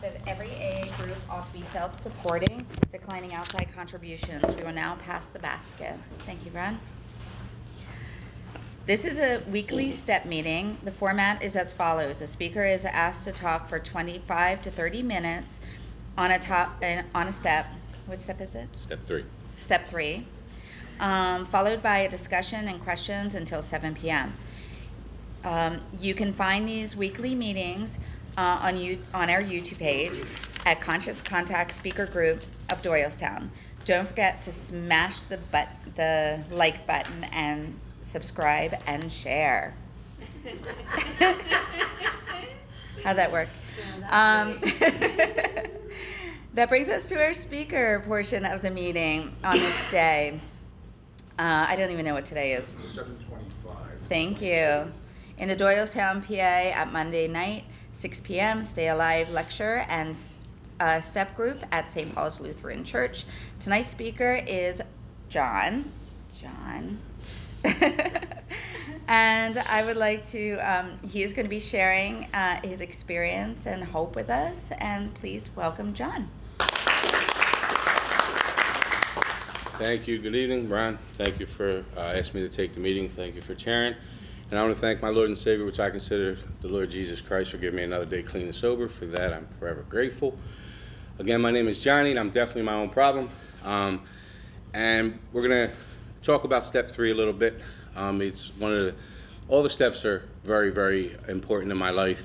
that every AA group ought to be self-supporting, declining outside contributions. We will now pass the basket. Thank you, Ron. This is a weekly STEP meeting. The format is as follows. A speaker is asked to talk for 25 to 30 minutes on a step. What step is it? Step 3. Step 3. Followed by a discussion and questions until 7 p.m. You can find these weekly meetings on our YouTube page at Conscious Contact Speaker Group of Doylestown. Don't forget to smash the like button and subscribe and share. How'd that work? That brings us to our speaker portion of the meeting on this day. I don't even know what today is. 7:25. Thank you. In the Doylestown, PA at Monday night, 6 p.m., Stay Alive lecture and step group at St. Paul's Lutheran Church. Tonight's speaker is John. And I would like to, he is going to be sharing his experience and hope with us. And please welcome John. Thank you. Good evening, Ron. Thank you for asking me to take the meeting. Thank you for chairing. And I want to thank my Lord and Savior, which I consider the Lord Jesus Christ, for giving me another day clean and sober. For that, I'm forever grateful. Again, my name is Johnny, and I'm definitely my own problem. And we're going to talk about step 3 a little bit. It's all the steps are very, very important in my life.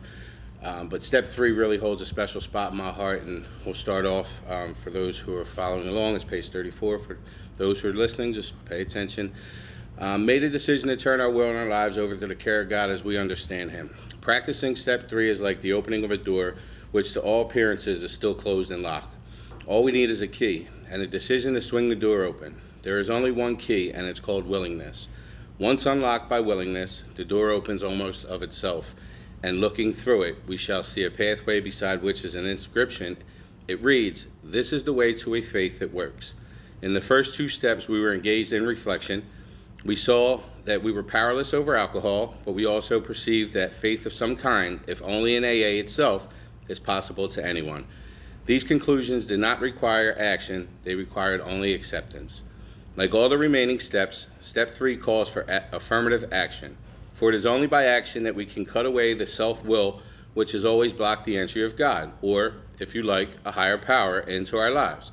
But step 3 really holds a special spot in my heart, and we'll start off for those who are following along. It's page 34. For those who are listening, just pay attention. Made a decision to turn our will and our lives over to the care of God as we understand Him. Practicing step 3 is like the opening of a door, which to all appearances is still closed and locked. All we need is a key and a decision to swing the door open. There is only one key, and it's called willingness. Once unlocked by willingness, the door opens almost of itself, and looking through it, we shall see a pathway beside which is an inscription. It reads, "This is the way to a faith that works." In the first 2 steps, we were engaged in reflection. We saw that we were powerless over alcohol, but we also perceived that faith of some kind, if only in AA itself, is possible to anyone. These conclusions did not require action, they required only acceptance. Like all the remaining steps, step 3 calls for affirmative action. For it is only by action that we can cut away the self-will which has always blocked the entry of God, or, if you like, a higher power into our lives.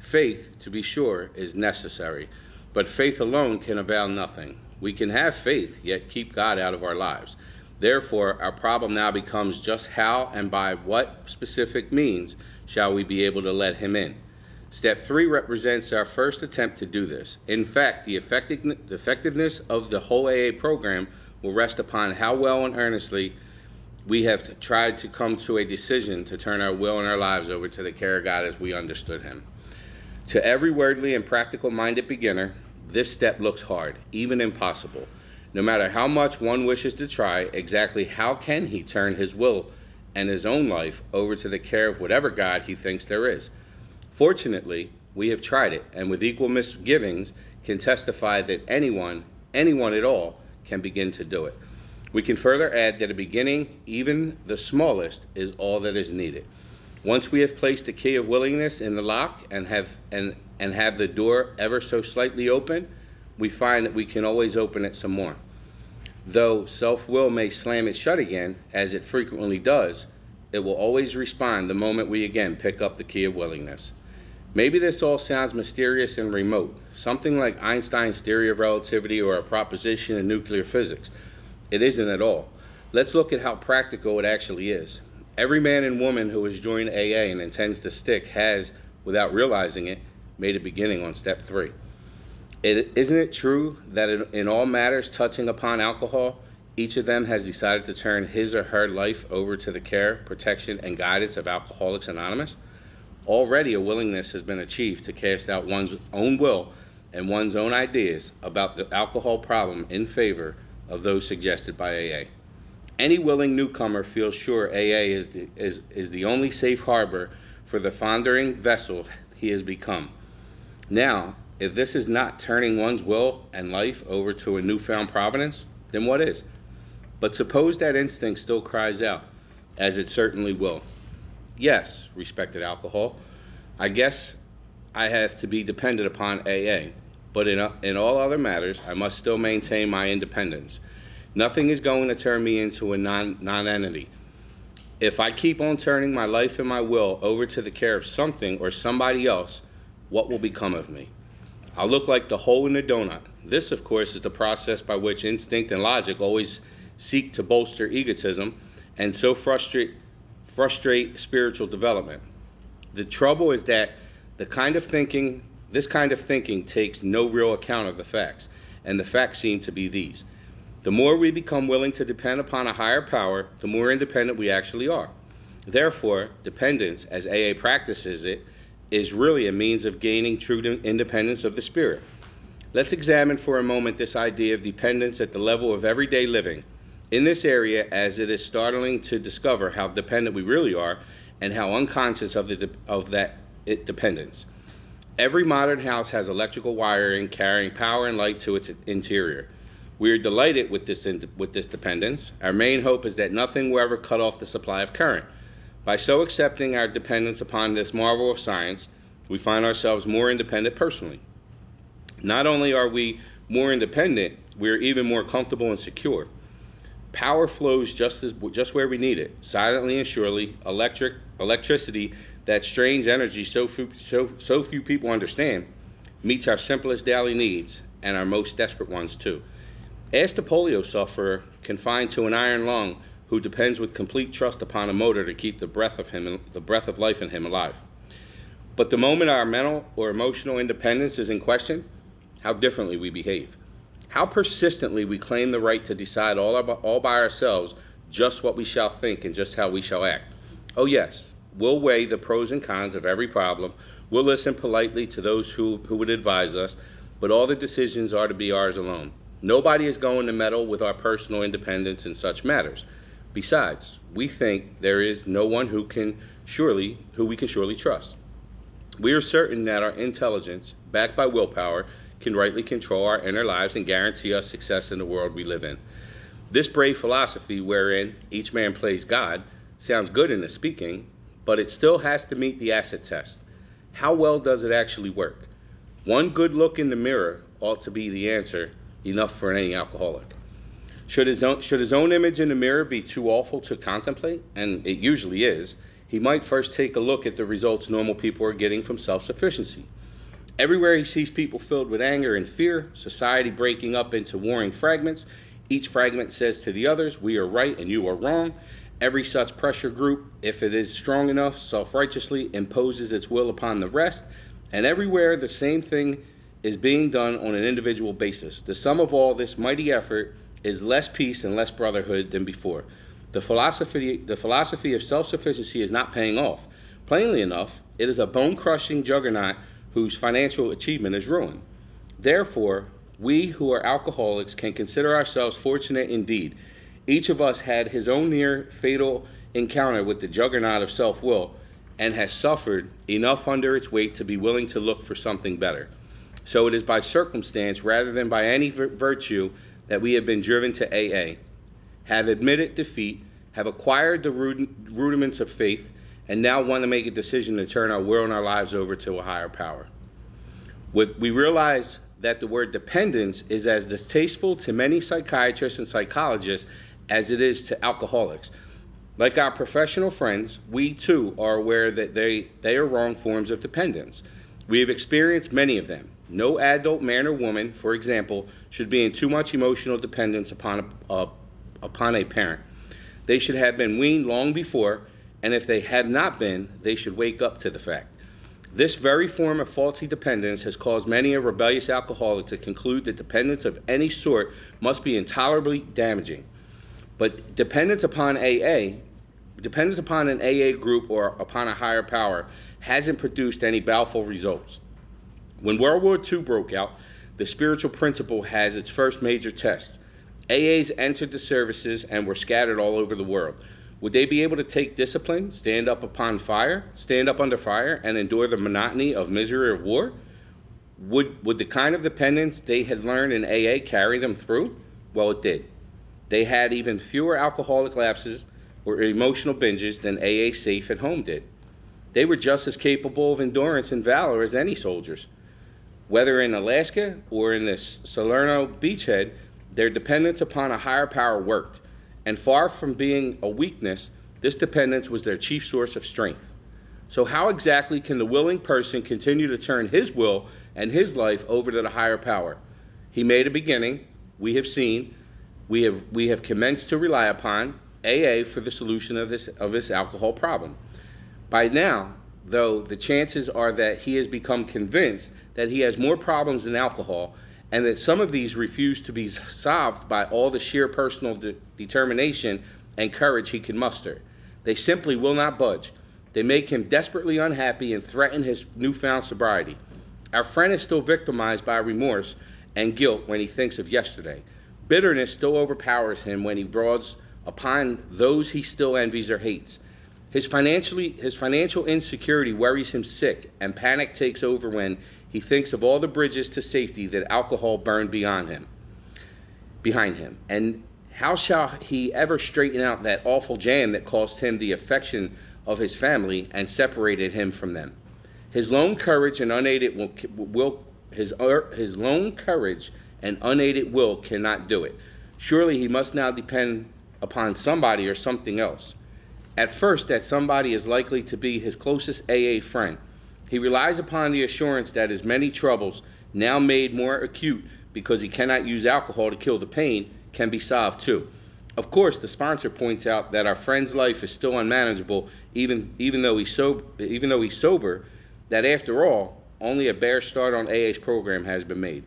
Faith, to be sure, is necessary, but faith alone can avail nothing. We can have faith, yet keep God out of our lives. Therefore, our problem now becomes just how and by what specific means shall we be able to let Him in. Step 3 represents our first attempt to do this. In fact, the effectiveness of the whole AA program will rest upon how well and earnestly we have tried to come to a decision to turn our will and our lives over to the care of God as we understood Him. To every worldly and practical-minded beginner, this step looks hard, even impossible. No matter how much one wishes to try, exactly how can he turn his will and his own life over to the care of whatever God he thinks there is? Fortunately, we have tried it, and with equal misgivings can testify that anyone at all, can begin to do it. We can further add that a beginning, even the smallest, is all that is needed. Once we have placed the key of willingness in the lock and have the door ever so slightly open, we find that we can always open it some more. Though self-will may slam it shut again, as it frequently does, it will always respond the moment we again pick up the key of willingness. Maybe this all sounds mysterious and remote, something like Einstein's theory of relativity or a proposition in nuclear physics. It isn't at all. Let's look at how practical it actually is. Every man and woman who has joined AA and intends to stick has, without realizing it, made a beginning on step 3. Isn't it true that in all matters touching upon alcohol, each of them has decided to turn his or her life over to the care, protection, and guidance of Alcoholics Anonymous? Already a willingness has been achieved to cast out one's own will and one's own ideas about the alcohol problem in favor of those suggested by AA. Any willing newcomer feels sure AA is the only safe harbor for the foundering vessel he has become. Now, if this is not turning one's will and life over to a newfound providence, then what is? But suppose that instinct still cries out, as it certainly will. Yes, respected alcohol, I guess I have to be dependent upon AA, but in all other matters, I must still maintain my independence. Nothing is going to turn me into a non-entity. If I keep on turning my life and my will over to the care of something or somebody else, what will become of me? I'll look like the hole in the donut. This, of course, is the process by which instinct and logic always seek to bolster egotism and so frustrate spiritual development. The trouble is that this kind of thinking takes no real account of the facts, and the facts seem to be these. The more we become willing to depend upon a higher power, the more independent we actually are. Therefore, dependence, as AA practices it, is really a means of gaining true independence of the spirit. Let's examine for a moment this idea of dependence at the level of everyday living. In this area, as it is startling to discover how dependent we really are and how unconscious of that dependence. Every modern house has electrical wiring carrying power and light to its interior. We are delighted with this dependence. Our main hope is that nothing will ever cut off the supply of current. By so accepting our dependence upon this marvel of science, we find ourselves more independent personally. Not only are we more independent, we are even more comfortable and secure. Power flows just where we need it, silently and surely. Electricity, that strange energy so few people understand, meets our simplest daily needs and our most desperate ones too. Ask the polio sufferer confined to an iron lung who depends with complete trust upon a motor to keep the breath of life in him alive. But the moment our mental or emotional independence is in question, how differently we behave. How persistently we claim the right to decide all by ourselves just what we shall think and just how we shall act. Oh yes, we'll weigh the pros and cons of every problem. We'll listen politely to those who would advise us, but all the decisions are to be ours alone. Nobody is going to meddle with our personal independence in such matters. Besides, we think there is no one who we can surely trust. We are certain that our intelligence, backed by willpower, can rightly control our inner lives and guarantee us success in the world we live in. This brave philosophy, wherein each man plays God, sounds good in the speaking, but it still has to meet the acid test. How well does it actually work? One good look in the mirror ought to be the answer, enough for any alcoholic. Should his own image in the mirror be too awful to contemplate, and it usually is, he might first take a look at the results normal people are getting from self-sufficiency. Everywhere he sees people filled with anger and fear, society breaking up into warring fragments, each fragment says to the others, we are right and you are wrong. Every such pressure group, if it is strong enough, self-righteously imposes its will upon the rest, and everywhere the same thing is being done on an individual basis. The sum of all this mighty effort is less peace and less brotherhood than before. The philosophy of self-sufficiency is not paying off. Plainly enough, it is a bone-crushing juggernaut whose financial achievement is ruin. Therefore, we who are alcoholics can consider ourselves fortunate indeed. Each of us had his own near fatal encounter with the juggernaut of self-will and has suffered enough under its weight to be willing to look for something better. So it is by circumstance rather than by any virtue that we have been driven to AA, have admitted defeat, have acquired the rudiments of faith, and now want to make a decision to turn our will and our lives over to a higher power. We realize that the word dependence is as distasteful to many psychiatrists and psychologists as it is to alcoholics. Like our professional friends, we too are aware that they are wrong forms of dependence. We have experienced many of them. No adult man or woman, for example, should be in too much emotional dependence upon a parent. They should have been weaned long before, and if they had not been, they should wake up to the fact. This very form of faulty dependence has caused many a rebellious alcoholic to conclude that dependence of any sort must be intolerably damaging. But dependence upon an AA group or upon a higher power hasn't produced any baleful results. When World War II broke out, the spiritual principle has its first major test. AAs entered the services and were scattered all over the world. Would they be able to take discipline, stand up under fire, and endure the monotony of misery of war? Would the kind of dependence they had learned in AA carry them through? Well, it did. They had even fewer alcoholic lapses or emotional binges than AA Safe at Home did. They were just as capable of endurance and valor as any soldiers. Whether in Alaska or in the Salerno beachhead, their dependence upon a higher power worked, and far from being a weakness, this dependence was their chief source of strength. So how exactly can the willing person continue to turn his will and his life over to the higher power? He made a beginning, we have seen, we have commenced to rely upon AA for the solution of this alcohol problem. By now, though, the chances are that he has become convinced that he has more problems than alcohol, and that some of these refuse to be solved by all the sheer personal determination and courage he can muster. They simply will not budge. They make him desperately unhappy and threaten his newfound sobriety. Our friend is still victimized by remorse and guilt when he thinks of yesterday. Bitterness still overpowers him when he draws upon those he still envies or hates. His financial insecurity worries him sick, and panic takes over when he thinks of all the bridges to safety that alcohol burned behind him. And how shall he ever straighten out that awful jam that cost him the affection of his family and separated him from them? His lone courage and unaided will cannot do it. Surely he must now depend upon somebody or something else. At first, that somebody is likely to be his closest AA friend. He relies upon the assurance that his many troubles, now made more acute because he cannot use alcohol to kill the pain, can be solved too. Of course, the sponsor points out that our friend's life is still unmanageable, even though he's sober, that after all, only a bare start on AA's program has been made.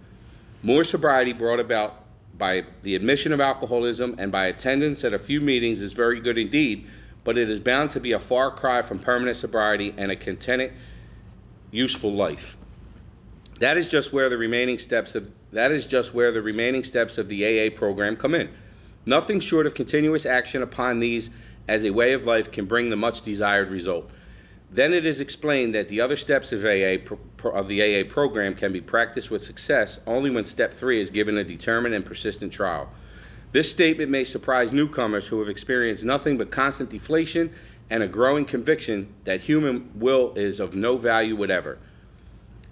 More sobriety brought about by the admission of alcoholism and by attendance at a few meetings is very good indeed, but it is bound to be a far cry from permanent sobriety and a contented, useful life. That is just where the remaining steps of the AA program come in. Nothing short of continuous action upon these as a way of life can bring the much desired result. Then it is explained that the other steps of the AA program can be practiced with success only when step 3 is given a determined and persistent trial. This statement may surprise newcomers who have experienced nothing but constant deflation and a growing conviction that human will is of no value whatever.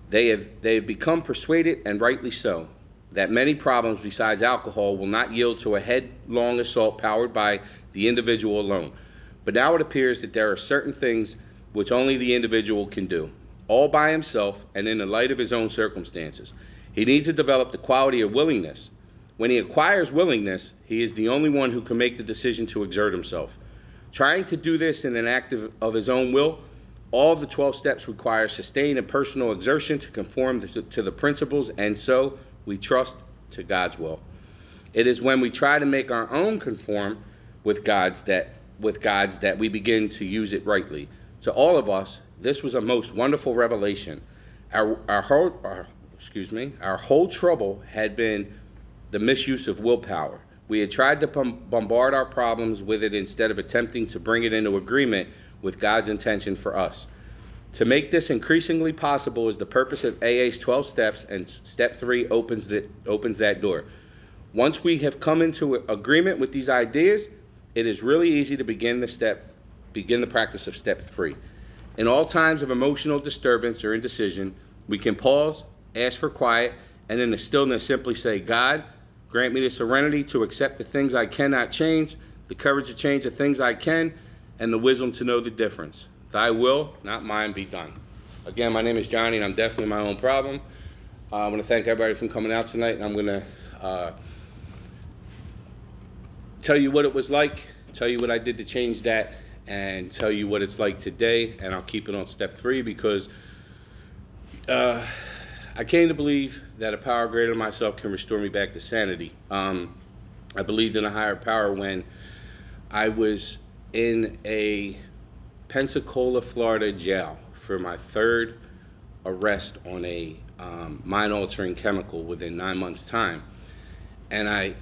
They have become persuaded, and rightly so, that many problems besides alcohol will not yield to a headlong assault powered by the individual alone. But now it appears that there are certain things which only the individual can do, all by himself and in the light of his own circumstances. He needs to develop the quality of willingness. When he acquires willingness, he is the only one who can make the decision to exert himself. Trying to do this in an act of his own will, all of the 12 steps require sustained and personal exertion to conform to the principles, and so we trust to God's will. It is when we try to make our own conform with God's that we begin to use it rightly. To all of us, this was a most wonderful revelation. Our whole trouble had been the misuse of willpower. We had tried to bombard our problems with it instead of attempting to bring it into agreement with God's intention for us. To make this increasingly possible is the purpose of AA's 12 steps, and step 3 opens that door. Once we have come into agreement with these ideas, it is really easy to begin the practice of step 3. In all times of emotional disturbance or indecision, we can pause, ask for quiet, and in the stillness simply say, God, grant me the serenity to accept the things I cannot change, the courage to change the things I can, and the wisdom to know the difference. Thy will, not mine, be done. Again, my name is Johnny, and I'm definitely my own problem. I want to thank everybody for coming out tonight, and I'm going to tell you what it was like, tell you what I did to change that, and tell you what it's like today, and I'll keep it on step 3 because I came to believe that a power greater than myself can restore me back to sanity. I believed in a higher power when I was in a Pensacola, Florida jail for my 3rd arrest on a mind-altering chemical within 9 months' time. And I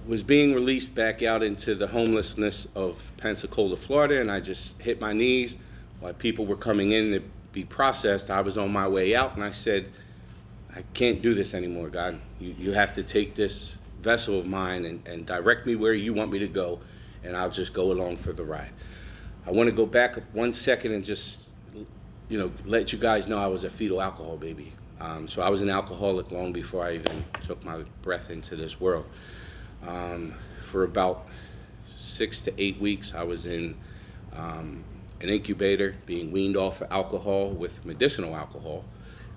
was being released back out into the homelessness of Pensacola, Florida, and I just hit my knees while people were coming in to be processed. I was on my way out, and I said, I can't do this anymore, God. You have to take this vessel of mine and direct me where you want me to go, and I'll just go along for the ride. I want to go back 1 second and just let you guys know I was a fetal alcohol baby. So I was an alcoholic long before I even took my breath into this world. For about 6 to 8 weeks, I was in an incubator being weaned off of alcohol with medicinal alcohol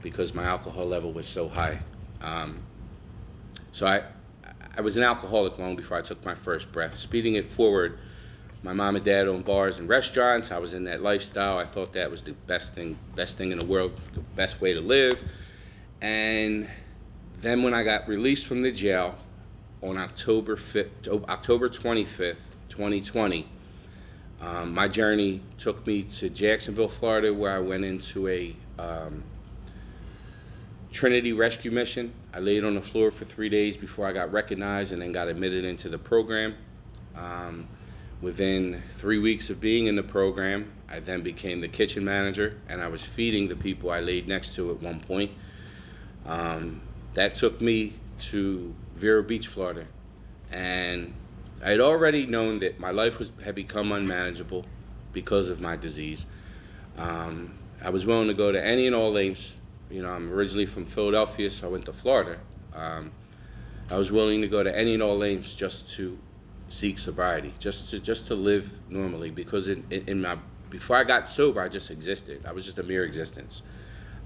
because my alcohol level was so high. So I was an alcoholic long before I took my first breath. Speeding it forward, my mom and dad owned bars and restaurants. I was in that lifestyle. I thought that was the best thing in the world, the best way to live. And then when I got released from the jail on October 25th, 2020, my journey took me to Jacksonville, Florida, where I went into a Trinity rescue mission. I laid on the floor for 3 days before I got recognized and then got admitted into the program. Within 3 weeks of being in the program, I then became the kitchen manager, and I was feeding the people I laid next to at one point. That took me to Vero Beach, Florida, and I had already known that my life had become unmanageable because of my disease. I was willing to go to any and all lengths. I'm originally from Philadelphia, so I went to Florida. I was willing to go to any and all lengths just to seek sobriety, just to live normally, because before I got sober, I just existed. I was just a mere existence.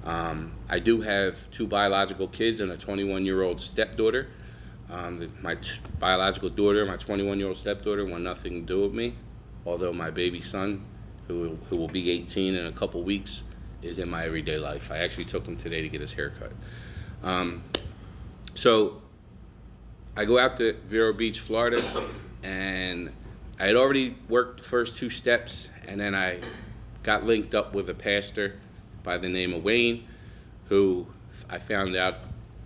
I do have 2 biological kids and a 21-year-old stepdaughter. My biological daughter, my 21-year-old stepdaughter, want nothing to do with me, although my baby son, who will be 18 in a couple weeks, is in my everyday life. I actually took him today to get his hair cut. So I go out to Vero Beach, Florida, and I had already worked the first 2 steps, and then I got linked up with a pastor by the name of Wayne, who I found out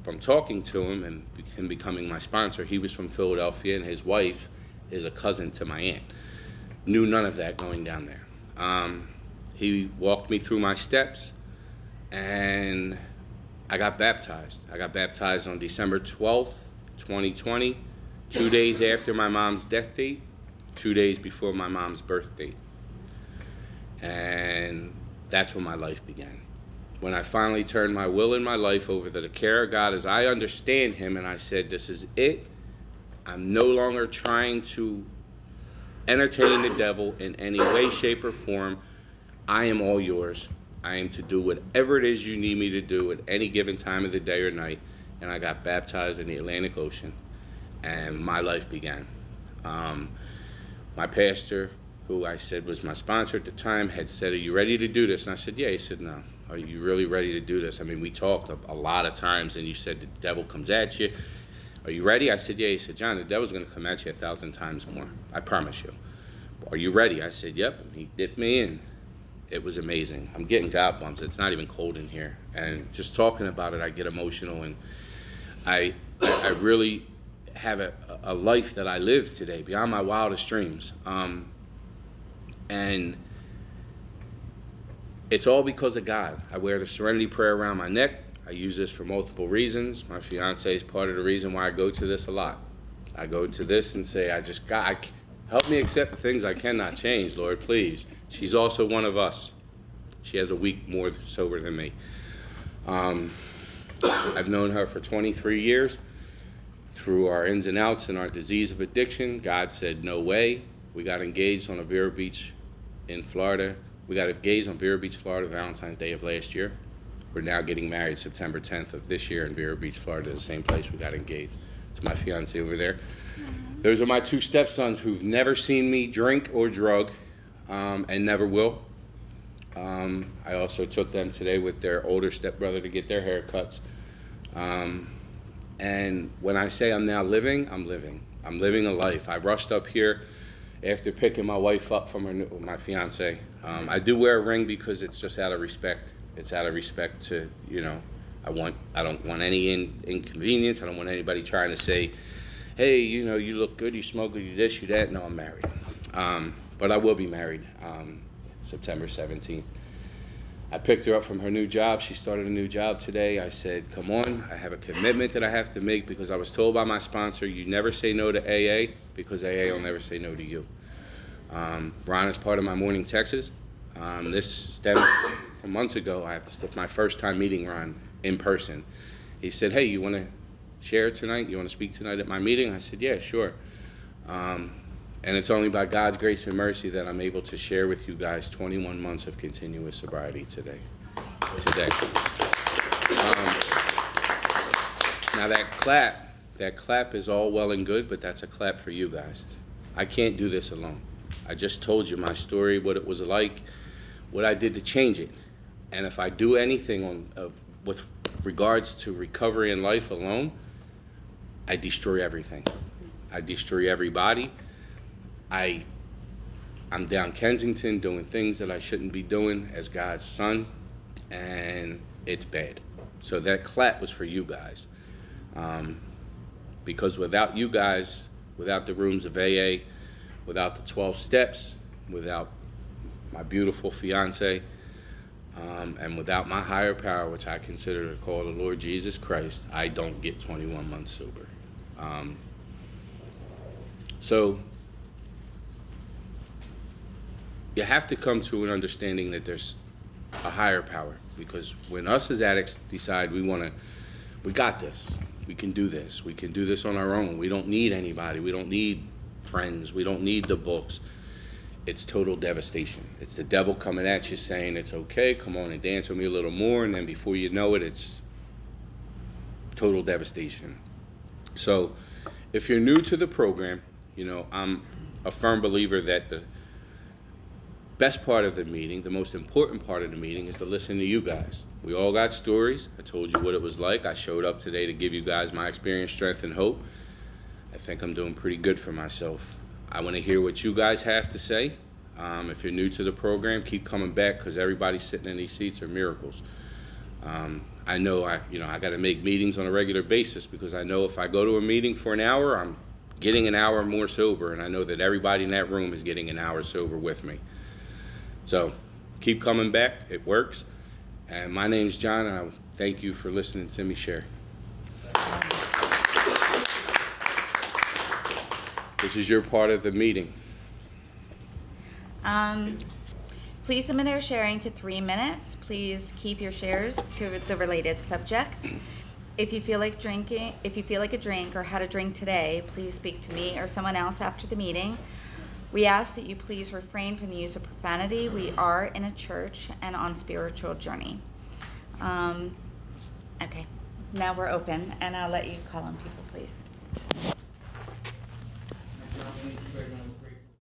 from talking to him and him becoming my sponsor. He was from Philadelphia, and his wife is a cousin to my aunt. Knew none of that going down there. He walked me through my steps, and I got baptized. I got baptized on December 12th, 2020, 2 days after my mom's death date, 2 days before my mom's birth date. And that's when my life began. When I finally turned my will and my life over to the care of God as I understand Him, and I said, this is it. I'm no longer trying to entertain the devil in any way, shape, or form. I am all yours. I am to do whatever it is you need me to do at any given time of the day or night. And I got baptized in the Atlantic Ocean, and my life began. My pastor, who I said was my sponsor at the time, had said, are you ready to do this? And I said, yeah. He said, no. Are you really ready to do this? I mean, we talked a lot of times, and you said the devil comes at you. Are you ready? I said, yeah. He said, John, the devil's going to come at you 1,000 times more. I promise you. Are you ready? I said, yep. And he dipped me in. It was amazing. I'm getting gout bumps. It's not even cold in here. And just talking about it, I get emotional. And I really have a life that I live today beyond my wildest dreams. And it's all because of God. I wear the Serenity Prayer around my neck. I use this for multiple reasons. My fiance is part of the reason why I go to this a lot. I go to this and say, help me accept the things I cannot change, Lord, please. She's also one of us. She has a week more sober than me. I've known her for 23 years. Through our ins and outs and our disease of addiction, God said, no way. We got engaged on a Vero Beach in Florida. We got engaged on Vero Beach, Florida, Valentine's Day of last year. We're now getting married September 10th of this year in Vero Beach, Florida, the same place we got engaged. To my fiance over there. Those are my 2 stepsons who've never seen me drink or drug, and never will. I also took them today with their older stepbrother to get their haircuts. And when I say I'm now living, I'm living. I'm living a life. I rushed up here after picking my wife up from my fiance. I do wear a ring because it's just out of respect. It's out of respect to, I don't want any inconvenience. I don't want anybody trying to say, hey, you look good, you smoke good, you this, you that. No, I'm married. But I will be married September 17th. I picked her up from her new job. She started a new job today. I said, come on, I have a commitment that I have to make because I was told by my sponsor, you never say no to AA because AA will never say no to you. Ron is part of my Morning Texas. This stemmed from months ago. My first time meeting Ron in person. He said, "Hey, you want to share tonight? You want to speak tonight at my meeting?" I said, "Yeah, sure." And it's only by God's grace and mercy that I'm able to share with you guys 21 months of continuous sobriety today. Now that clap is all well and good, but that's a clap for you guys. I can't do this alone. I just told you my story, what it was like, what I did to change it. And if I do anything with regards to recovery in life alone, I destroy everything. I destroy everybody. I'm down Kensington doing things that I shouldn't be doing as God's son, and it's bad. So that clap was for you guys. Because without you guys, without the rooms of AA, without the 12 steps, without my beautiful fiance, and without my higher power, which I consider to call the Lord Jesus Christ, I don't get 21 months sober. So you have to come to an understanding that there's a higher power, because when us as addicts decide we got this, we can do this on our own. We don't need anybody. We don't need friends. We don't need the books. It's total devastation. It's the devil coming at you saying, "It's okay, come on and dance with me a little more," and then before you know it, it's total devastation. So if you're new to the program, I'm a firm believer that the best part of the meeting, the most important part of the meeting, is to listen to you guys. We all got stories. I told you what it was like. I showed up today to give you guys my experience, strength, and hope. I think I'm doing pretty good for myself. I want to hear what you guys have to say. If you're new to the program, keep coming back, because everybody sitting in these seats are miracles. I know I got to make meetings on a regular basis, because I know if I go to a meeting for an hour, I'm getting an hour more sober, and I know that everybody in that room is getting an hour sober with me. So keep coming back. It works. And my name's John, and I thank you for listening to me share. This is your part of the meeting. Please limit your sharing to 3 minutes. Please keep your shares to the related subject. If you feel like a drink or had a drink today, please speak to me or someone else after the meeting. We ask that you please refrain from the use of profanity. We are in a church and on spiritual journey. Okay, now we're open, and I'll let you call on people, please.